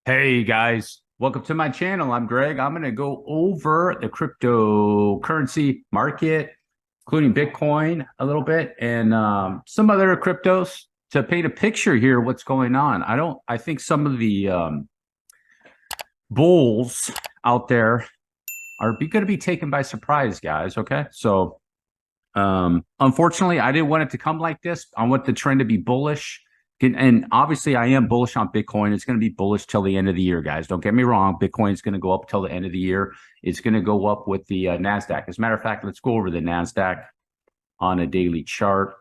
Hey guys, welcome to my channel. I'm Greg. I'm going to go over the cryptocurrency market, including Bitcoin a little bit and some other cryptos to paint a picture here of what's going on. I think some of the bulls out there are going to be taken by surprise, guys. Okay. So, unfortunately, I didn't want it to come like this. I want the trend to be bullish. And obviously, I am bullish on Bitcoin. It's going to be bullish till the end of the year, guys. Don't get me wrong. Bitcoin is going to go up till the end of the year. It's going to go up with the NASDAQ. As a matter of fact, let's go over the NASDAQ on a daily chart.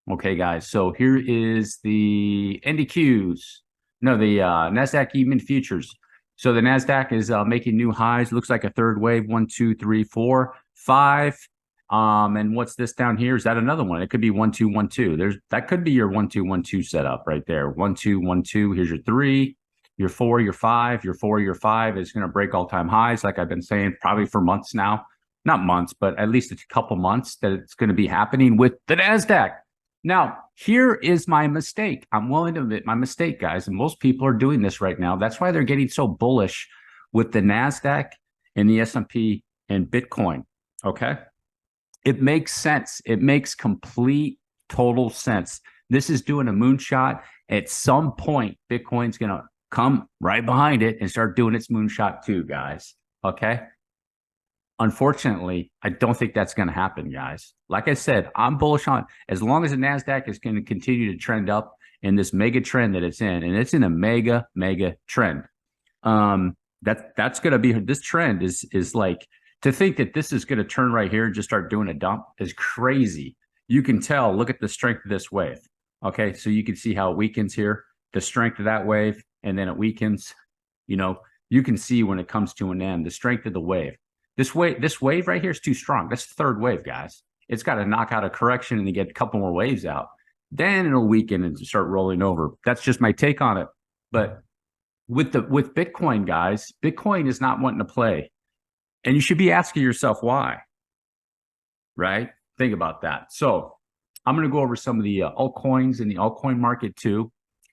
Okay, guys. So here is the NDQs. No, the NASDAQ even futures. So the NASDAQ is making new highs. Looks like a third wave. 1, 2, 3, 4, 5. And what's this down here? Is that another one? It could be 1, 2, 1, 2. That could be your 1, 2, 1, 2 setup right there. 1, 2, 1, 2. Here's your 3, your 4, your 5, your 4, your 5 is going to break all-time highs, like I've been saying probably for months now. Not months, but at least a couple months that it's going to be happening with the NASDAQ. Now, here is my mistake. I'm willing to admit my mistake, guys. And most people are doing this right now. That's why they're getting so bullish with the NASDAQ and the S&P and Bitcoin. Okay. It makes sense. It makes complete, total sense. This is doing a moonshot. At some point, Bitcoin's going to come right behind it and start doing its moonshot too, guys. Okay. Unfortunately, I don't think that's going to happen, guys. Like I said, I'm bullish on as long as the NASDAQ is going to continue to trend up in this mega trend that it's in, and it's in a mega trend. That's going to be this trend is like to think that this is going to turn right here and just start doing a dump is crazy. You can tell. Look at the strength of this wave. Okay, so you can see how it weakens here, the strength of that wave, and then it weakens. You know, you can see when it comes to an end, the strength of the wave. This wave right here is too strong. That's the third wave, guys. It's got to knock out a correction and then get a couple more waves out. Then it'll weaken and start rolling over. That's just my take on it. But with Bitcoin, guys, Bitcoin is not wanting to play. And you should be asking yourself why, right? Think about that. So I'm going to go over some of the altcoins in the altcoin market too,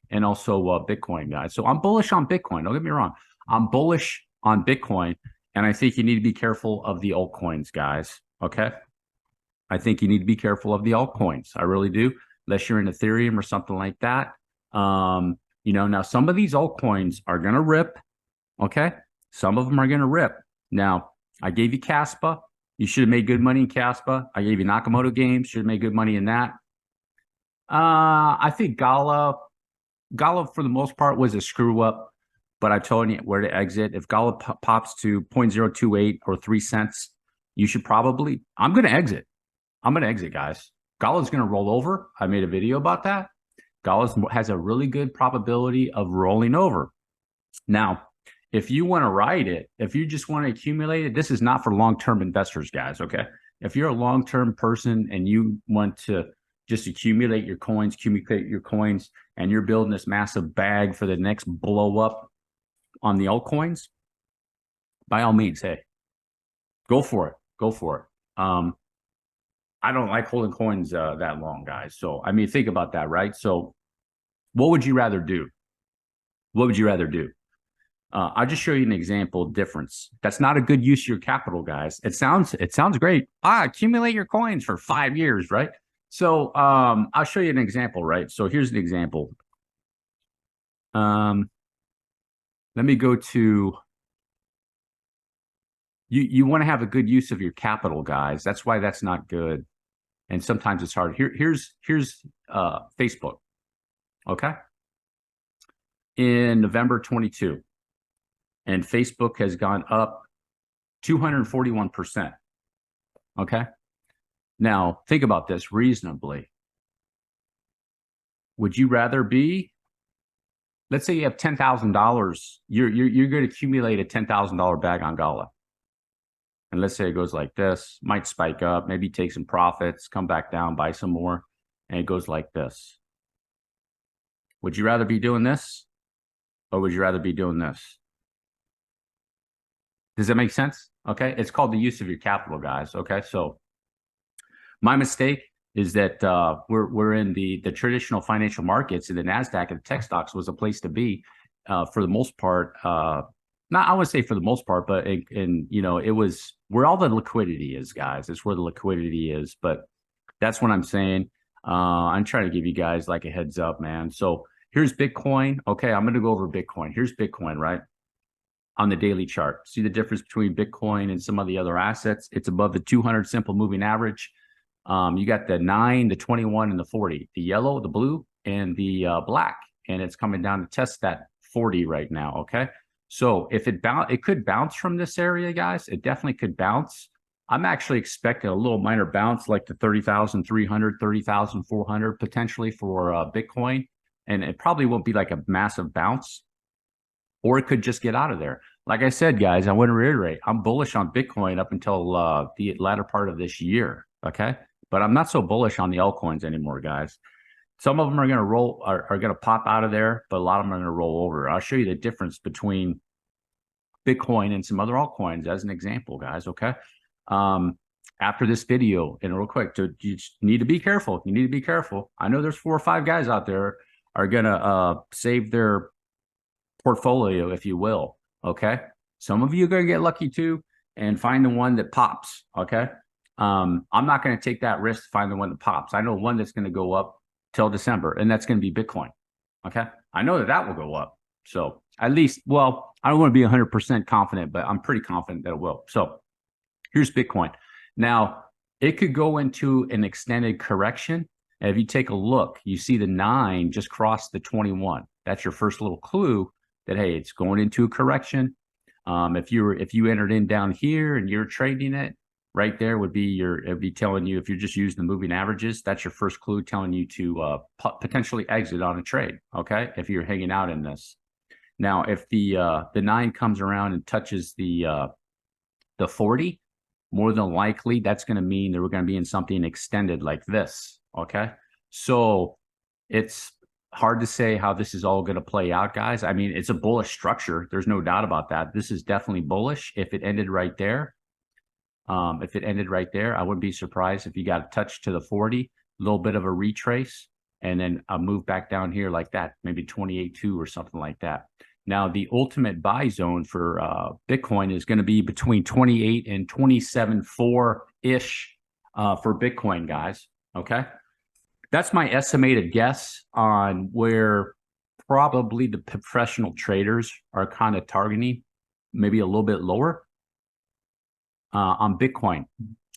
and also Bitcoin, guys. So I'm bullish on Bitcoin. Don't get me wrong. I'm bullish on Bitcoin. And I think you need to be careful of the altcoins, guys. Okay. I think you need to be careful of the altcoins. I really do. Unless you're in Ethereum or something like that. Now some of these altcoins are going to rip. Okay. Some of them are going to rip. Now, I gave you Kaspa. You should have made good money in Kaspa. I gave you Nakamoto Games. Should have made good money in that. I think Gala for the most part was a screw up. But I told you where to exit. If Gala pops to 0.028 or 3 cents, you should probably, I'm going to exit. I'm going to exit, guys. Gala's going to roll over. I made a video about that. Gala has a really good probability of rolling over. Now, if you want to ride it, if you just want to accumulate it, this is not for long-term investors, guys, okay? If you're a long-term person and you want to just accumulate your coins, and you're building this massive bag for the next blow up on the altcoins, by all means, hey, go for it. Go for it. I don't like holding coins that long, guys. So, I mean, think about that, right? So, what would you rather do? What would you rather do? I'll just show you an example of difference. That's not a good use of your capital, guys. It sounds great. Accumulate your coins for 5 years, right? So, I'll show you an example, right? So, here's an example. Let me go to, you want to have a good use of your capital, guys. That's why that's not good. And sometimes it's hard. Here's Facebook. Okay. In November 22. And Facebook has gone up 241%. Okay. Now think about this reasonably. Would you rather be, let's say you have $10,000, you're going to accumulate a $10,000 bag on Gala. And let's say it goes like this, might spike up, maybe take some profits, come back down, buy some more, and it goes like this. Would you rather be doing this or would you rather be doing this? Does that make sense? Okay. It's called the use of your capital, guys. Okay. So my mistake is that we're in the traditional financial markets, and the NASDAQ and the tech stocks was a place to be. for the most part, not I would say for the most part, but you know, it was where all the liquidity is, guys. It's where the liquidity is. But that's what I'm saying. I'm trying to give you guys like a heads up, man. So here's Bitcoin. Okay, I'm going to go over Bitcoin. Here's Bitcoin, right? On the daily chart. See the difference between Bitcoin and some of the other assets? It's above the 200 simple moving average. You got the 9, the 21, and the 40. The yellow, the blue, and the black. And it's coming down to test that 40 right now, okay? So if it could bounce from this area, guys. It definitely could bounce. I'm actually expecting a little minor bounce like the 30,300, 30,400 potentially for Bitcoin. And it probably won't be like a massive bounce, or it could just get out of there. Like I said, guys, I want to reiterate, I'm bullish on Bitcoin up until the latter part of this year, okay? But I'm not so bullish on the altcoins anymore, guys. Some of them are going to are going to pop out of there, but a lot of them are going to roll over. I'll show you the difference between Bitcoin and some other altcoins as an example, guys, okay? After this video, and real quick, you need to be careful. You need to be careful. I know there's 4 or 5 guys out there are going to save their portfolio, if you will, okay? Some of you are going to get lucky too and find the one that pops, okay? I'm not going to take that risk to find the one that pops. I know one that's going to go up till December, and that's going to be Bitcoin, okay? I know that will go up. So at least, well, I don't want to be 100% confident, but I'm pretty confident that it will. So here's Bitcoin. Now, it could go into an extended correction. And if you take a look, you see the 9 just crossed the 21. That's your first little clue that, hey, it's going into a correction. If you entered in down here and you're trading it, right there would be it'd be telling you, if you're just using the moving averages, that's your first clue telling you to potentially exit on a trade, okay? If you're hanging out in this. Now, if the 9 comes around and touches the 40, more than likely that's going to mean that we're going to be in something extended like this, okay? So it's hard to say how this is all going to play out, guys. I mean, it's a bullish structure. There's no doubt about that. This is definitely bullish. If it ended right there, I wouldn't be surprised if you got a touch to the 40, a little bit of a retrace, and then a move back down here like that, maybe 28.2 or something like that. Now, the ultimate buy zone for Bitcoin is going to be between 28 and 27.4-ish for Bitcoin, guys, okay? That's my estimated guess on where probably the professional traders are kind of targeting, maybe a little bit lower on Bitcoin.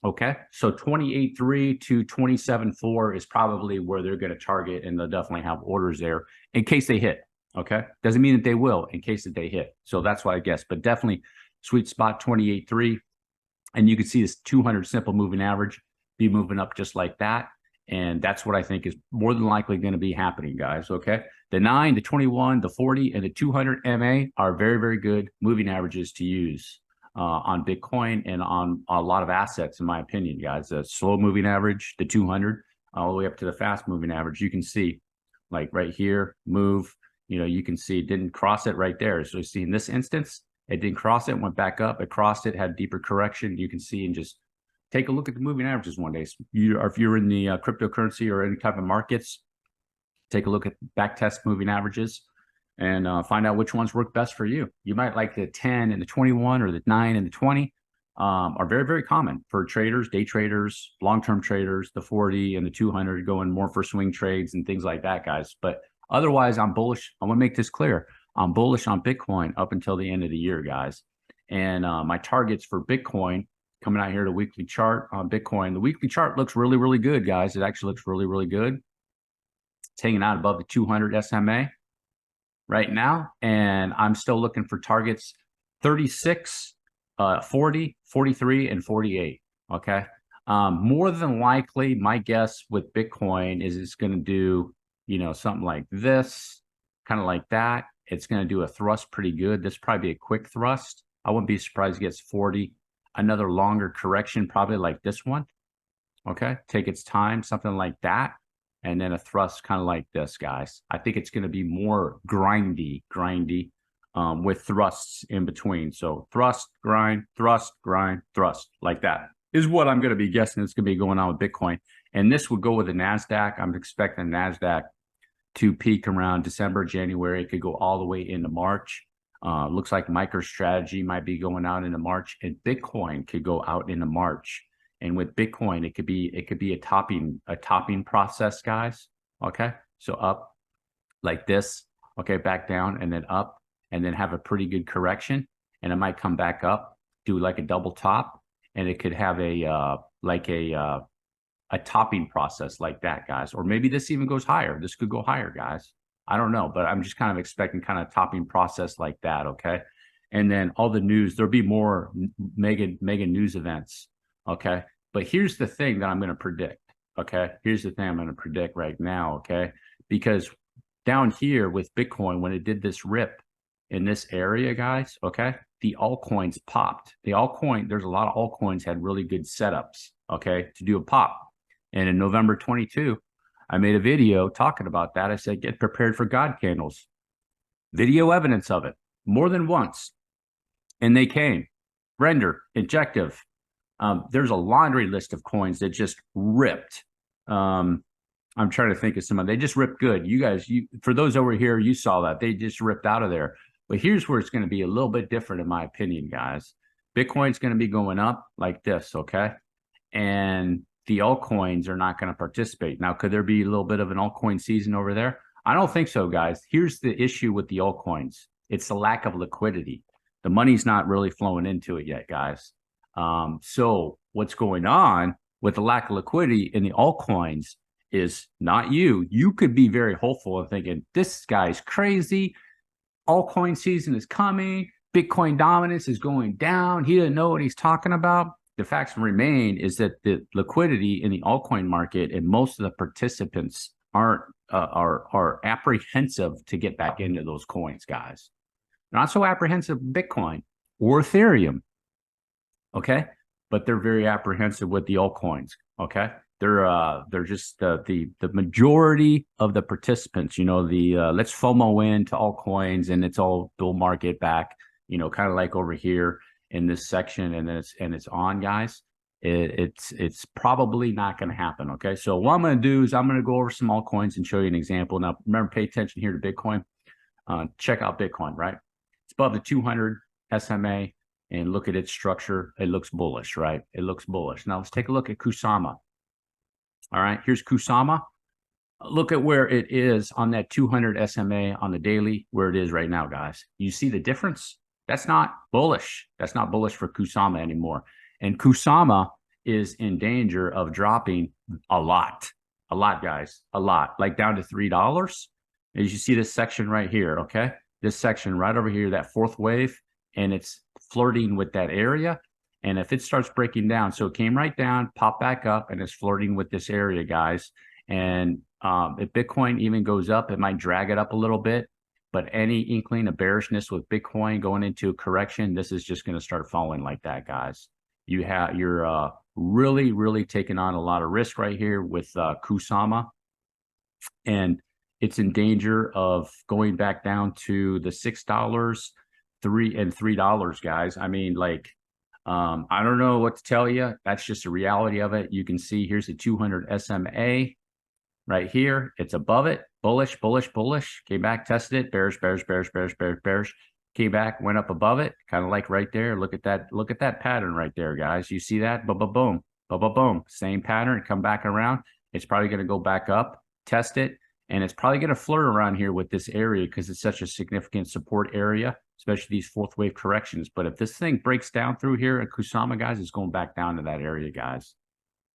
Okay, so 28.3 to 27.4 is probably where they're going to target, and they'll definitely have orders there in case they hit. Okay, doesn't mean that they will, in case that they hit. So that's what I guess, but definitely sweet spot 28.3, and you can see this 200 simple moving average be moving up just like that. And that's what I think is more than likely going to be happening, guys, okay? The 9, the 21, the 40, and the 200 MA are very, very good moving averages to use on Bitcoin and on a lot of assets, in my opinion, guys. The slow moving average, the 200, all the way up to the fast moving average. You can see, like right here, move, you know, you can see it didn't cross it right there. So you see in this instance, it didn't cross it, went back up, it crossed it, had deeper correction. You can see and just take a look at the moving averages one day. If you're in the cryptocurrency or any type of markets, take a look at back test moving averages and find out which ones work best for you. You might like the 10 and the 21 or the 9 and the 20 are very, very common for traders, day traders, long-term traders, the 40 and the 200 going more for swing trades and things like that, guys. But otherwise, I'm bullish. I want to make this clear. I'm bullish on Bitcoin up until the end of the year, guys. And my targets for Bitcoin, coming out here to weekly chart on Bitcoin. The weekly chart looks really, really good, guys. It actually looks really, really good. It's hanging out above the 200 SMA right now. And I'm still looking for targets 36, 40, 43, and 48. Okay. More than likely, my guess with Bitcoin is it's going to do, you know, something like this, kind of like that. It's going to do a thrust pretty good. This probably be a quick thrust. I wouldn't be surprised it gets 40. Another longer correction, probably like this one. Okay, take its time, something like that. And then a thrust kind of like this, guys. I think it's going to be more grindy, with thrusts in between. So thrust, grind, thrust, like that is what I'm going to be guessing is going to be going on with Bitcoin. And this would go with the NASDAQ. I'm expecting NASDAQ to peak around December, January. It could go all the way into March. Looks like MicroStrategy might be going out into March, and Bitcoin could go out into March. And with Bitcoin, it could be a topping process, guys. Okay, so up like this, okay, back down and then up, and then have a pretty good correction, and it might come back up, do like a double top, and it could have a topping process like that, guys. Or maybe this even goes higher. This could go higher, guys. I don't know, but I'm just kind of expecting kind of topping process like that, okay? And then all the news, there'll be more mega news events, okay? But here's the thing that I'm going to predict, okay? Here's the thing I'm going to predict right now, okay? Because down here with Bitcoin, when it did this rip in this area, guys, okay, the altcoins popped. There's a lot of altcoins had really good setups, okay, to do a pop. And in November 22, I made a video talking about that. I said, get prepared for God candles. Video evidence of it more than once. And they came. Render, Injective. There's a laundry list of coins that just ripped. I'm trying to think of some of them. They just ripped good. You guys, for those over here, you saw that. They just ripped out of there. But here's where it's going to be a little bit different, in my opinion, guys. Bitcoin's going to be going up like this, okay? And the altcoins are not going to participate. Now, could there be a little bit of an altcoin season over there? I don't think so, guys. Here's the issue with the altcoins. It's the lack of liquidity. The money's not really flowing into it yet, guys. So what's going on with the lack of liquidity in the altcoins is not you. You could be very hopeful and thinking, this guy's crazy. Altcoin season is coming. Bitcoin dominance is going down. He doesn't know what he's talking about. The facts remain is that the liquidity in the altcoin market and most of the participants are apprehensive to get back into those coins, guys. Not so apprehensive Bitcoin or Ethereum, okay? But they're very apprehensive with the altcoins, okay? They're just the majority of the participants, you know, let's FOMO in to altcoins and it's all bull market back, you know, kind of like over here in this section, and then it's on, guys. It's probably not going to happen. Okay, so what I'm going to do is I'm going to go over some altcoins and show you an example. Now, remember, pay attention here to Bitcoin. Check out Bitcoin, right? It's above the 200 SMA, and look at its structure. It looks bullish, right? It looks bullish. Now let's take a look at Kusama. All right, here's Kusama. Look at where it is on that 200 SMA on the daily, where it is right now, guys. You see the difference? That's not bullish. That's not bullish for Kusama anymore. And Kusama is in danger of dropping a lot, guys, a lot, like down to $3. As you see this section right here, okay? This section right over here, that fourth wave, and it's flirting with that area. And if it starts breaking down, so it came right down, popped back up, and it's flirting with this area, guys. And if Bitcoin even goes up, it might drag it up a little bit. But any inkling of bearishness with Bitcoin going into a correction, this is just going to start falling like that, guys. You're really taking on a lot of risk right here with Kusama, and it's in danger of going back down to the $6, $3, guys. I mean, like, I don't know what to tell you. That's just the reality of it. You can see here's the 200 SMA. Right here, it's above it, bullish, came back, tested it, bearish, came back, went up above it, kind of like right there. Look at that pattern right there, guys. You see that? Boom, boom, same pattern, come back around. It's probably going to go back up, test it, and it's probably going to flirt around here with this area because it's such a significant support area, especially these fourth wave corrections. But if this thing breaks down through here at Kusama, guys, it's going back down to that area, guys.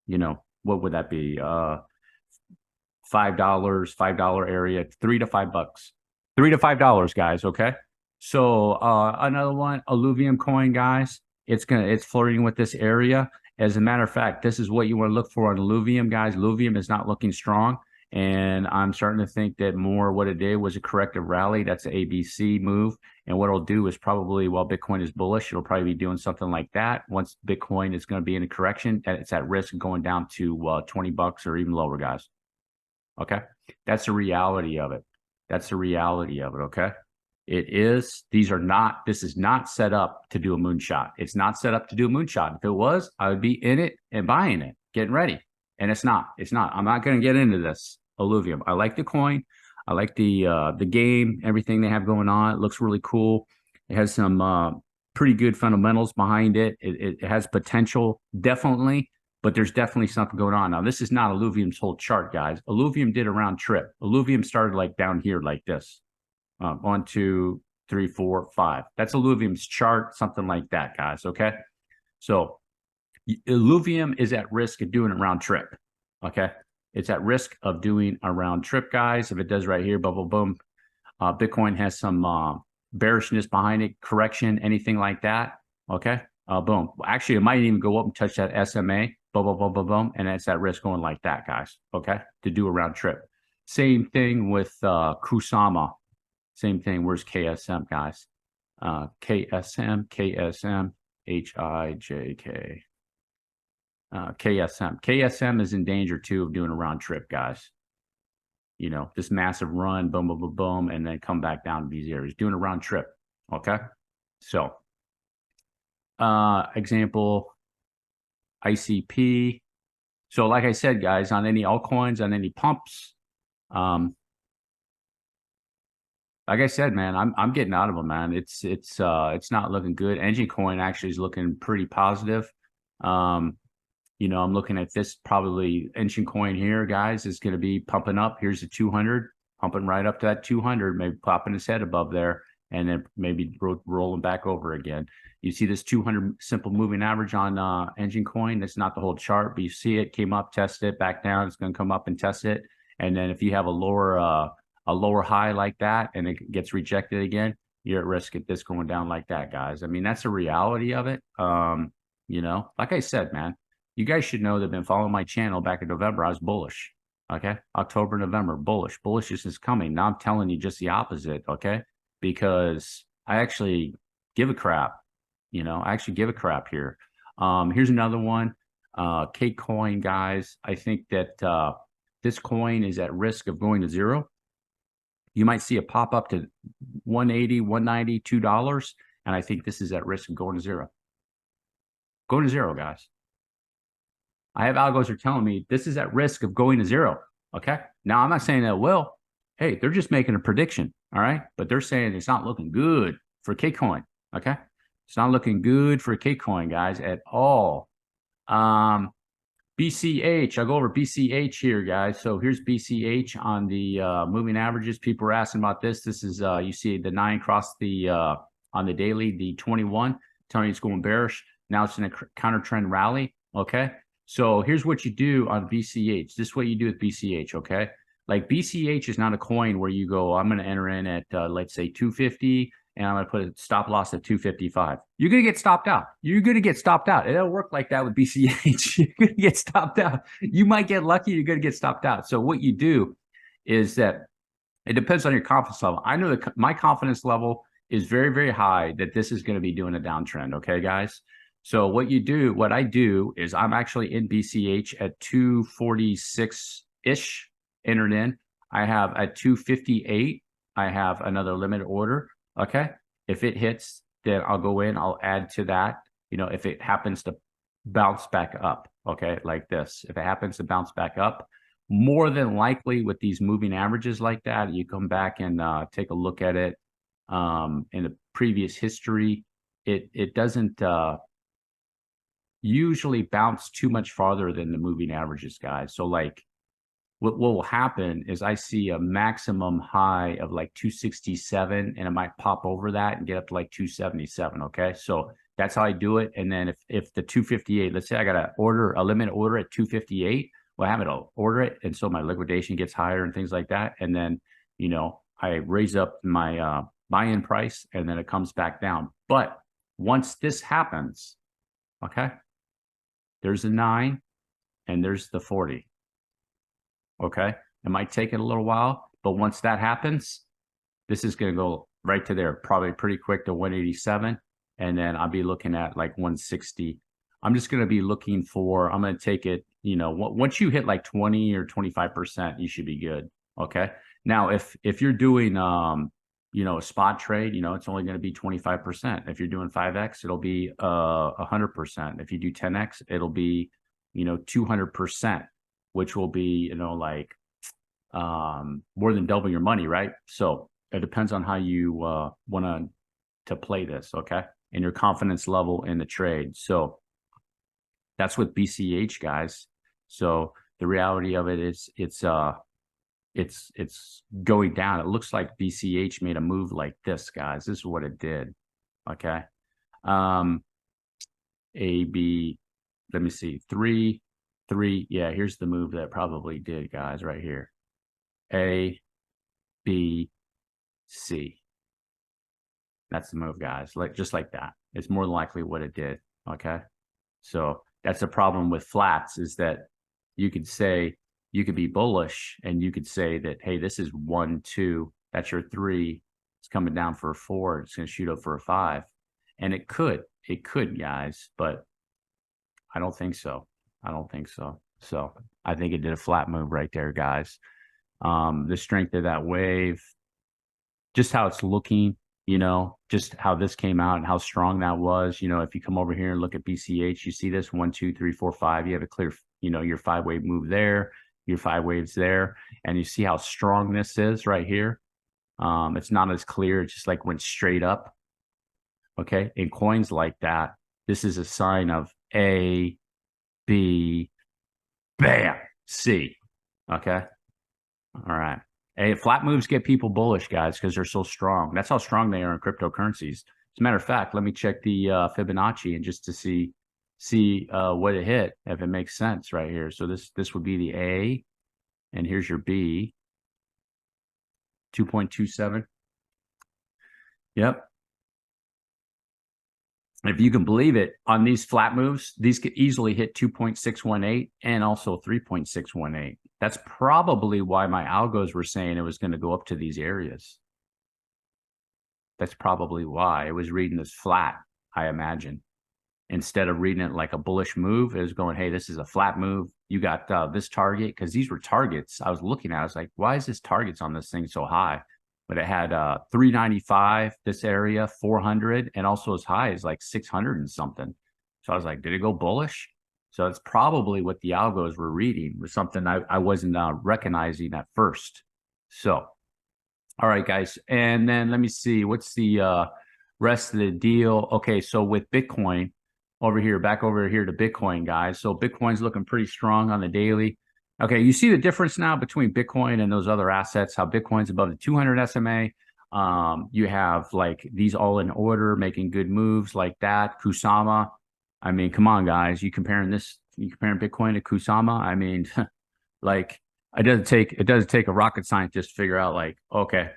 You know, what would that be? $5 area, $3 to $5, $3 to $5, guys. Okay. So another one, Illuvium Coin, guys. It's flirting with this area. As a matter of fact, this is what you want to look for on Illuvium, guys. Illuvium is not looking strong, and I'm starting to think that more what it did was a corrective rally. That's an ABC move, and what it'll do is probably while Bitcoin is bullish, it'll probably be doing something like that. Once Bitcoin is going to be in a correction, it's at risk of going down to $20 or even lower, guys. Okay, that's the reality of it. That's the reality of it. Okay, this is not set up to do a moonshot. It's not set up to do a moonshot. If it was, I would be in it and buying it, getting ready. And it's not. I'm not going to get into this Illuvium. I like the coin. I like the game, everything they have going on. It looks really cool. It has some pretty good fundamentals behind it. It has potential, definitely, but there's definitely something going on. Now, this is not Illuvium's whole chart, guys. Illuvium did a round trip. Illuvium started like down here like this. 1, 2, 3, 4, 5. That's Illuvium's chart, something like that, guys. Okay. So Illuvium is at risk of doing a round trip. Okay. It's at risk of doing a round trip, guys. If it does right here, boom, boom, boom. Bitcoin has some bearishness behind it, correction, anything like that. Okay. Boom. Actually, it might even go up and touch that SMA. Boom, boom, boom, boom, boom. And it's at risk going like that, guys. Okay. To do a round trip. Same thing with Kusama. Same thing. Where's KSM, guys? KSM, HIJK. KSM. KSM is in danger too of doing a round trip, guys. You know, this massive run, boom, boom, boom, boom, and then come back down to these areas, doing a round trip. Okay. So, example, ICP. So, like I said, guys, on any altcoins, on any pumps, like I said, man, I'm getting out of them, man. It's not looking good. Enjin Coin actually is looking pretty positive. You know, I'm looking at this probably Enjin Coin here, guys, is going to be pumping up. Here's the 200, pumping right up to that 200, maybe popping his head above there, and then maybe rolling back over again. You see this 200 simple moving average on Enjin Coin. That's not the whole chart, but you see it came up, test it, back down. It's going to come up and test it, and then if you have a lower high like that and it gets rejected again, you're at risk of this going down like that, guys. I mean, that's the reality of it. You know, like I said, man, you guys should know that I've been following my channel back in November. I was bullish. Okay. October, November, bullish. Bullishness is coming. Now I'm telling you just the opposite. Okay. Because I actually give a crap. You know, I actually give a crap here. Here's another one. K Coin, guys. I think that this coin is at risk of going to zero. You might see a pop up to 180, 190, $2. And I think this is at risk of going to zero. Going to zero, guys. I have algos are telling me this is at risk of going to zero. Okay. Now, I'm not saying that it will. Hey, they're just making a prediction. All right. But they're saying it's not looking good for K-Coin. Okay. It's not looking good for K-Coin, guys, at all. BCH. I'll go over BCH here, guys. So here's BCH on the moving averages. People are asking about this. This is, you see the 9 cross the, on the daily, the 21, telling you it's going bearish. Now it's in a counter trend rally. Okay. So here's what you do on BCH. This is what you do with BCH, okay? Like BCH is not a coin where you go, I'm going to enter in at, let's say 250, and I'm going to put a stop loss at 255. You're going to get stopped out. You're going to get stopped out. It don't work like that with BCH. You're going to get stopped out. You might get lucky. You're going to get stopped out. So what you do is that it depends on your confidence level. I know that my confidence level is very, very high that this is going to be doing a downtrend, okay, guys? So what I do is I'm actually in BCH at 246-ish entered in. I have at 258, I have another limited order. Okay. If it hits, then I'll go in, I'll add to that. You know, if it happens to bounce back up, okay, like this, if it happens to bounce back up, more than likely with these moving averages like that, you come back and take a look at it in the previous history. It doesn't usually bounce too much farther than the moving averages, guys. So like what will happen is I see a maximum high of like 267 and it might pop over that and get up to like 277. Okay. So that's how I do it. And then if the 258, let's say I got a limit order at 258, well, I have to order it. And so my liquidation gets higher and things like that. And then, you know, I raise up my buy-in price and then it comes back down. But once this happens, okay, there's a 9 and there's the 40. Okay. It might take it a little while, but once that happens, this is going to go right to there, probably pretty quick to 187. And then I'll be looking at like 160. I'm just going to be looking for, I'm going to take it, you know, once you hit like 20 or 25%, you should be good. Okay. Now, if you're doing, you know, a spot trade, you know, it's only going to be 25%. If you're doing 5X, it'll be 100%. If you do 10X, it'll be, you know, 200%, which will be, you know, like more than double your money, right? So it depends on how you want to play this, okay? And your confidence level in the trade. So that's with BCH, guys. So the reality of it is it's going down. It looks like BCH made a move like this, guys. This is what it did. Okay. A, B, let me see. 3, 3. Yeah, here's the move that probably did, guys, right here. A, B, C. That's the move, guys. Just like that. It's more than likely what it did. Okay. So that's a problem with flats, is that you could say, you could be bullish and you could say that, hey, this is 1, 2, that's your 3. It's coming down for a 4. It's going to shoot up for a 5. And it could, guys, but I don't think so. I don't think so. So I think it did a flat move right there, guys. The strength of that wave, just how it's looking, you know, just how this came out and how strong that was. You know, if you come over here and look at BCH, you see this 1, 2, 3, 4, 5. You have a clear, you know, your 5-wave move there, your 5 waves there, and you see how strong this is right here. It's not as clear. It just like went straight up. Okay. In coins like that, this is a sign of A, B, bam, C. Okay. All right. Hey, flat moves get people bullish, guys, because they're so strong. That's how strong they are in cryptocurrencies. As a matter of fact, let me check the Fibonacci and just to see what it hit, if it makes sense right here. So this would be the A, and here's your B, 2.27. Yep. If you can believe it, on these flat moves, these could easily hit 2.618 and also 3.618. That's probably why my algos were saying it was going to go up to these areas. That's probably why it was reading this flat, I imagine. Instead of reading it like a bullish move, it was going, hey, this is a flat move. You got this target, because these were targets. I was looking at it, I was like, why is this targets on this thing so high? But it had 395, this area, 400, and also as high as like 600 and something. So I was like, did it go bullish? So it's probably what the algos were reading, was something I wasn't recognizing at first. So, all right, guys. And then let me see, what's the rest of the deal? Okay, so with Bitcoin back over here to Bitcoin, guys. So Bitcoin's looking pretty strong on the daily. Okay, you see the difference now between Bitcoin and those other assets, how Bitcoin's above the 200 SMA. You have like these all in order, making good moves like that. Kusama. I mean, come on, guys. You comparing Bitcoin to Kusama? I mean, like it doesn't take a rocket scientist to figure out, like, okay,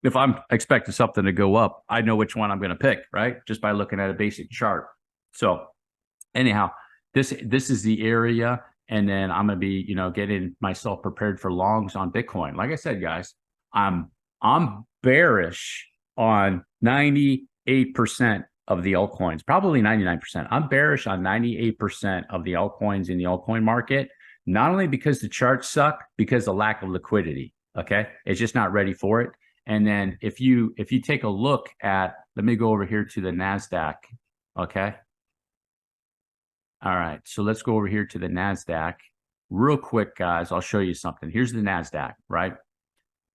if I'm expecting something to go up, I know which one I'm going to pick, right? Just by looking at a basic chart. So anyhow, this is the area. And then I'm going to be, you know, getting myself prepared for longs on Bitcoin. Like I said, guys, I'm bearish on 98% of the altcoins, probably 99%. I'm bearish on 98% of the altcoins in the altcoin market, not only because the charts suck, because the lack of liquidity. Okay. It's just not ready for it. And then if you take a look at, let me go over here to the NASDAQ. Okay. All right, so let's go over here to the NASDAQ real quick, guys. I'll show you something. Here's the NASDAQ, right?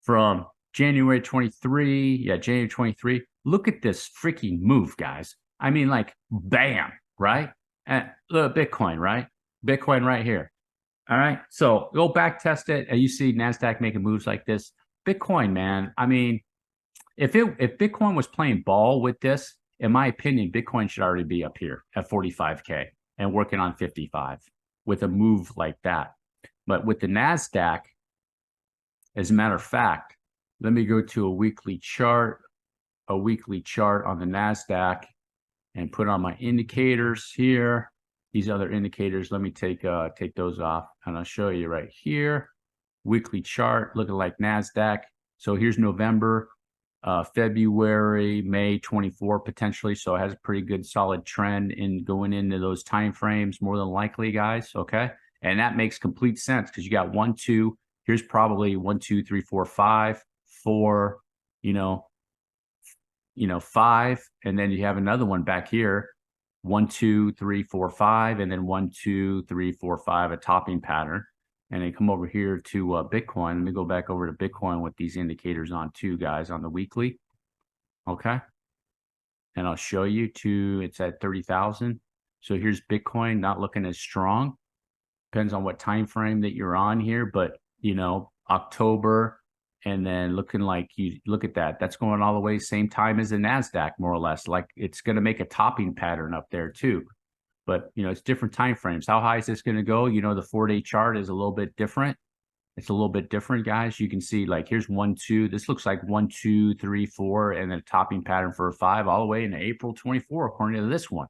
From January 23, January 23. Look at this freaking move, guys. I mean, like, bam, right? And look, Bitcoin, right? Bitcoin right here. All right, so go back test it, and you see NASDAQ making moves like this. Bitcoin, man, I mean, if Bitcoin was playing ball with this, in my opinion, Bitcoin should already be up here at 45K. And working on 55 with a move like that. But with the NASDAQ, as a matter of fact, let me go to a weekly chart on the NASDAQ and put on my indicators here. These other indicators, let me take those off, and I'll show you right here. Weekly chart looking like NASDAQ. So here's November, February, May 24 potentially. So it has a pretty good solid trend in going into those time frames, more than likely, guys. Okay. And that makes complete sense, because you got 1, 2, here's probably 1, 2, 3, 4, 5, 4, 5. And then you have another one back here, 1, 2, 3, 4, 5, and then 1, 2, 3, 4, 5, a topping pattern. and then come over here to Bitcoin. Let me go back over to Bitcoin with these indicators on too, guys, on the weekly. Okay. And I'll show you it's at 30,000. So here's Bitcoin not looking as strong. Depends on what time frame that you're on here, but you know, October, and then looking like, you look at that, that's going all the way same time as the NASDAQ, more or less. Like it's going to make a topping pattern up there too. But you know, it's different time frames. How high is this going to go? You know, the 4-day chart is a little bit different. It's a little bit different, guys. You can see like here's 1, 2. This looks like 1, 2, 3, 4, and then a topping pattern for a 5 all the way into April 24, according to this one,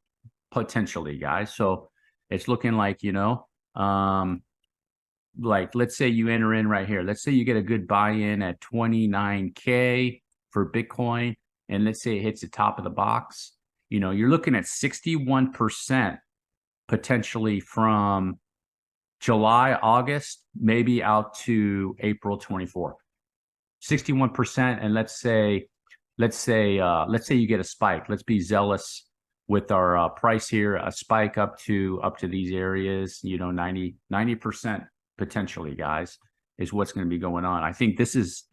potentially, guys. So it's looking like, you know, like let's say you enter in right here. Let's say you get a good buy-in at 29K for Bitcoin, and let's say it hits the top of the box. You know, you're looking at 61% potentially from July, August, maybe out to April 24. 61%. And let's say you get a spike. Let's be zealous with our price here, a spike up to these areas, you know, 90% potentially, guys, is what's going to be going on. I think this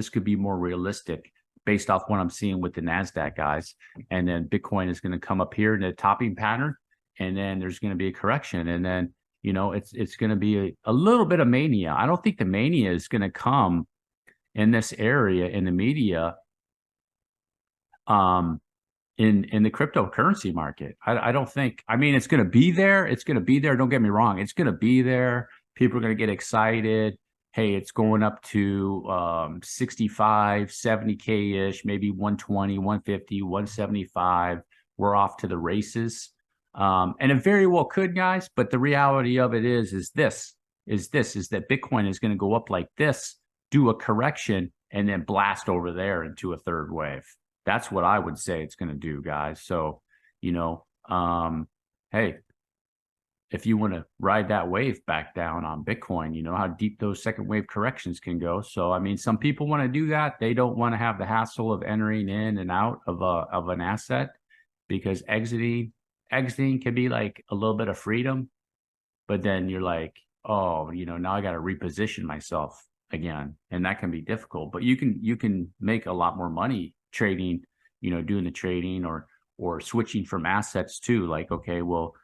could be more realistic based off what I'm seeing with the NASDAQ, guys. And then Bitcoin is going to come up here in a topping pattern, and then there's going to be a correction, and then you know, it's going to be a little bit of mania. I don't think the mania is going to come in this area in the media, in the cryptocurrency market. I don't think. I mean, it's going to be there. It's going to be there. Don't get me wrong. It's going to be there. People are going to get excited. Hey, it's going up to 65, 70K ish, maybe 120, 150, 175. We're off to the races. And it very well could, guys, but the reality of it is that Bitcoin is going to go up like this, do a correction, and then blast over there into a third wave. That's what I would say it's going to do, guys. So, you know, hey, if you want to ride that wave back down on Bitcoin, you know how deep those second wave corrections can go. So, I mean, some people want to do that. They don't want to have the hassle of entering in and out of an asset, because exiting can be like a little bit of freedom, but then you're like, oh, you know, now I got to reposition myself again, and that can be difficult. But you can make a lot more money trading, you know, doing the trading or switching from assets too. Like, okay, well,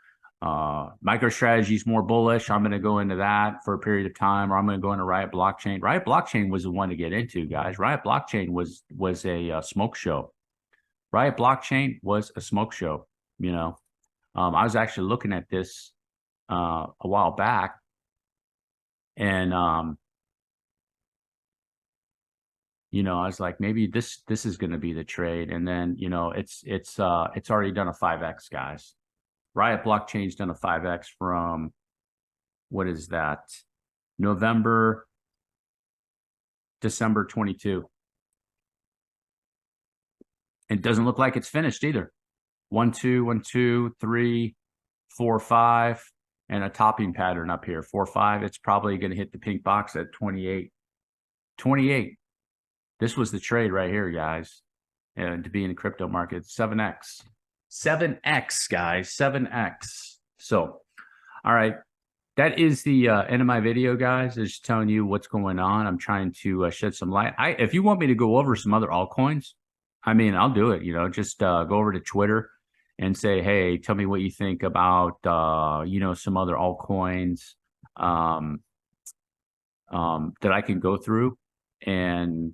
MicroStrategy is more bullish. I'm going to go into that for a period of time, or I'm going to go into Riot Blockchain. Riot Blockchain was the one to get into, guys. Riot Blockchain was a smoke show. Riot Blockchain was a smoke show, you know. I was actually looking at this a while back, and you know, I was like, maybe this is going to be the trade, and then you know, it's already done a 5x, guys. Riot Blockchain's done a 5x from, what is that? December 22. It doesn't look like it's finished either. 1, 2, 1, 2, 3, 4, 5, and a topping pattern up here. 4, 5. It's probably going to hit the pink box at 28. 28. This was the trade right here, guys. And to be in the crypto market, 7x. 7x, guys. 7x. So, all right. That is the end of my video, guys. Just telling you what's going on. I'm trying to shed some light. If you want me to go over some other altcoins, I mean, I'll do it. You know, just go over to Twitter and say, hey, tell me what you think about, you know, some other altcoins that I can go through. And,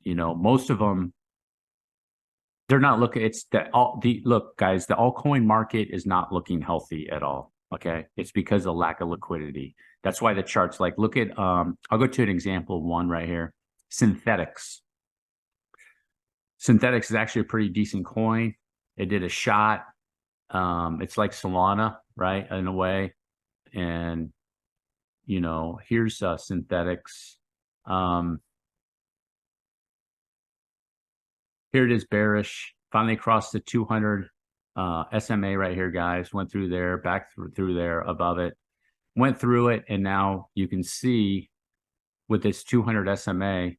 you know, most of them, they're not looking, look, guys, the altcoin market is not looking healthy at all. Okay. It's because of lack of liquidity. That's why the charts, like, look at, I'll go to an example of one right here. Synthetics. Synthetics is actually a pretty decent coin. It did a shot. It's like Solana, right, in a way. And, you know, here's Synthetics. Here it is, bearish. Finally crossed the 200 SMA right here, guys. Went through there, back through there, above it. Went through it, and now you can see with this 200 SMA,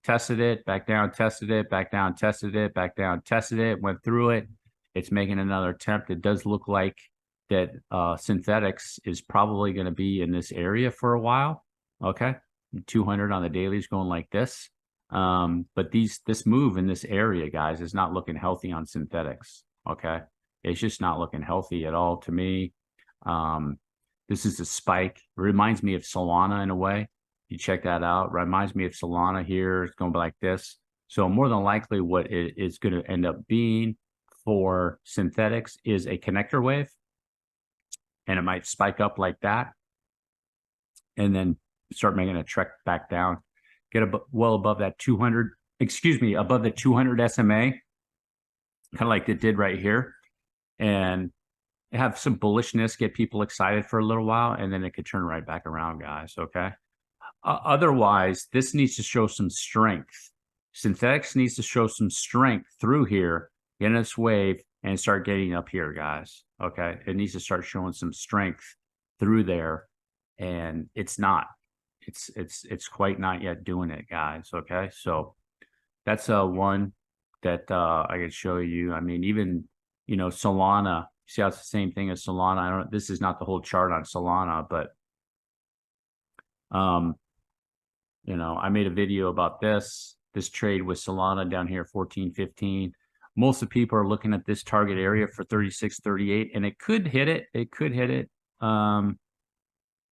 tested it, back down, tested it, back down, tested it, back down, tested it, went through it. It's making another attempt. It does look like that synthetics is probably going to be in this area for a while. Okay, 200 on the daily is going like this. But this move in this area, guys, is not looking healthy on synthetics. Okay, it's just not looking healthy at all to me. This is a spike. It reminds me of Solana in a way. You check that out. Reminds me of Solana here. It's going to be like this. So more than likely what it is going to end up being for synthetics is a connector wave. And it might spike up like that. And then start making a trek back down. Get well above that 200, above the 200 SMA. Kind of like it did right here. And have some bullishness, get people excited for a little while, and then it could turn right back around, guys, okay? Otherwise, this needs to show some strength. Synthetics needs to show some strength through here, get in this wave, and start getting up here, guys, okay? It needs to start showing some strength through there, and it's not. It's quite not yet doing it, guys, okay? So that's one that I could show you. I mean, even, you know, Solana, see how it's the same thing as Solana. This is not the whole chart on Solana, but you know, I made a video about this trade with Solana down here, 14.15. Most of the people are looking at this target area for 36.38, and it could hit it. It could hit it.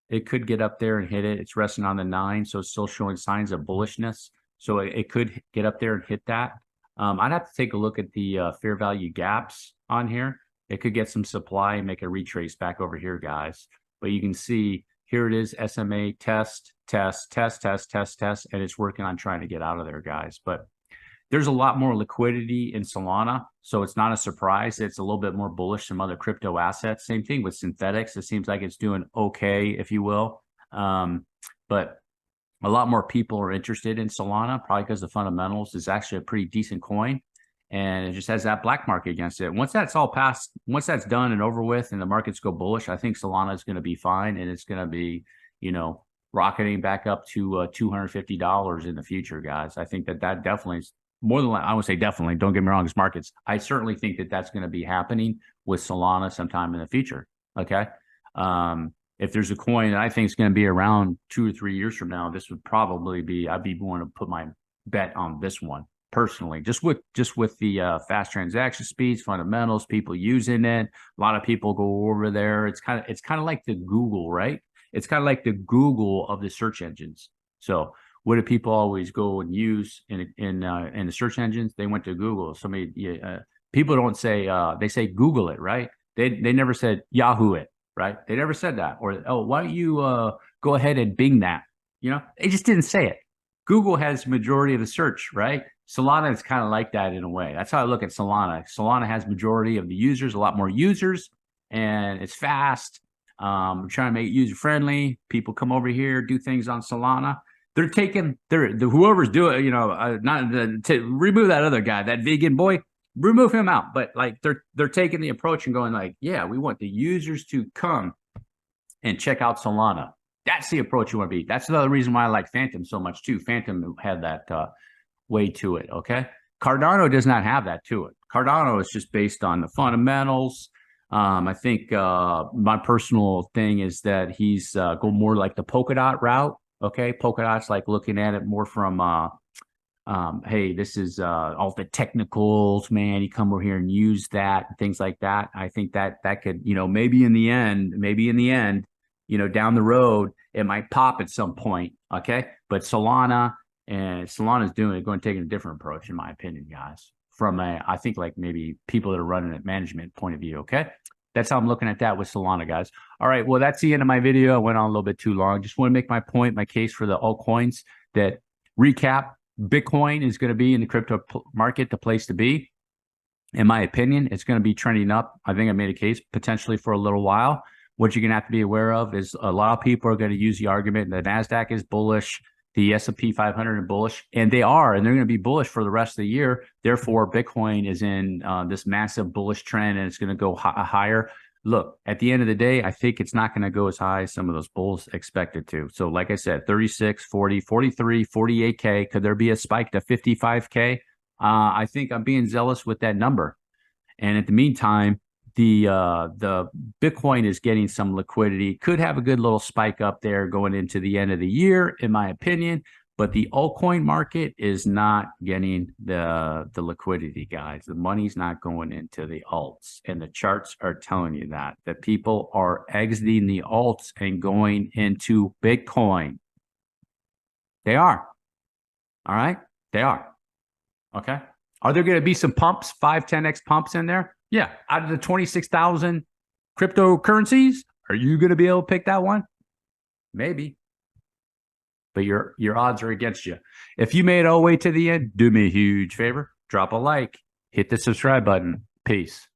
It could get up there and hit it. It's resting on the 9, so it's still showing signs of bullishness. So it could get up there and hit that. I'd have to take a look at the fair value gaps on here. It could get some supply and make a retrace back over here, guys. But you can see here it is, SMA test, and it's working on trying to get out of there, guys. But there's a lot more liquidity in Solana, so it's not a surprise. It's a little bit more bullish than other crypto assets. Same thing with synthetics. It seems like it's doing okay, if you will. But a lot more people are interested in Solana, probably because the fundamentals is actually a pretty decent coin. And it just has that black market against it. Once that's all passed, once that's done and over with and the markets go bullish, I think Solana is going to be fine. And it's going to be, you know, rocketing back up to $250 in the future, guys. I think that definitely is more than, I would say definitely, don't get me wrong, it's markets. I certainly think that that's going to be happening with Solana sometime in the future. Okay. If there's a coin that I think is going to be around 2 or 3 years from now, this would probably be, I'd be willing to put my bet on this one. Personally, just with the fast transaction speeds, fundamentals, people using it. A lot of people go over there. It's kind of like the Google, right? It's kind of like the Google of the search engines. So what do people always go and use in the search engines? They went to Google. People don't say they say Google it, right? They never said Yahoo it, right? They never said that. Or, oh, why don't you go ahead and Bing that? You know, they just didn't say it. Google has majority of the search, right? Solana is kind of like that in a way. That's how I look at Solana. Solana has majority of the users, a lot more users, and it's fast. We're trying to make it user-friendly. People come over here, do things on Solana. They're taking, whoever's doing, you know, to remove that other guy, that vegan boy, remove him out. But like they're taking the approach and going like, yeah, we want the users to come and check out Solana. That's the approach you want to be. That's another reason why I like Phantom so much too. Phantom had that way to it, okay? Cardano does not have that to it. Cardano is just based on the fundamentals. I think my personal thing is that he's going more like the Polkadot route, okay? Polkadot's like looking at it more from, hey, this is all the technicals, man. You come over here and use that, and things like that. I think that could, you know, maybe in the end, you know, down the road, it might pop at some point, okay? But Solana is going to take a different approach, in my opinion, guys, from I think like maybe people that are running it management point of view, okay? That's how I'm looking at that with Solana, guys. All right, well, that's the end of my video. I went on a little bit too long. Just want to make my point, my case for the altcoins that recap. Bitcoin is going to be in the crypto market the place to be. In my opinion, it's going to be trending up. I think I made a case potentially for a little while. What you're going to have to be aware of is a lot of people are going to use the argument that NASDAQ is bullish, the S&P 500 is bullish, and they are, and they're going to be bullish for the rest of the year. Therefore, Bitcoin is in this massive bullish trend, and it's going to go higher. Look, at the end of the day, I think it's not going to go as high as some of those bulls expected to. So like I said, 36, 40, 43, 48K. Could there be a spike to 55K? I think I'm being zealous with that number. And at the meantime, the Bitcoin is getting some liquidity, could have a good little spike up there going into the end of the year, in my opinion. But the altcoin market is not getting the liquidity, guys. The money's not going into the alts, and the charts are telling you that people are exiting the alts and going into Bitcoin. They are. All right, they are. Okay. Are there going to be some pumps, 5, 10x pumps in there? Yeah. Out of the 26,000 cryptocurrencies, are you going to be able to pick that one? Maybe. But your odds are against you. If you made it all the way to the end, do me a huge favor. Drop a like. Hit the subscribe button. Peace.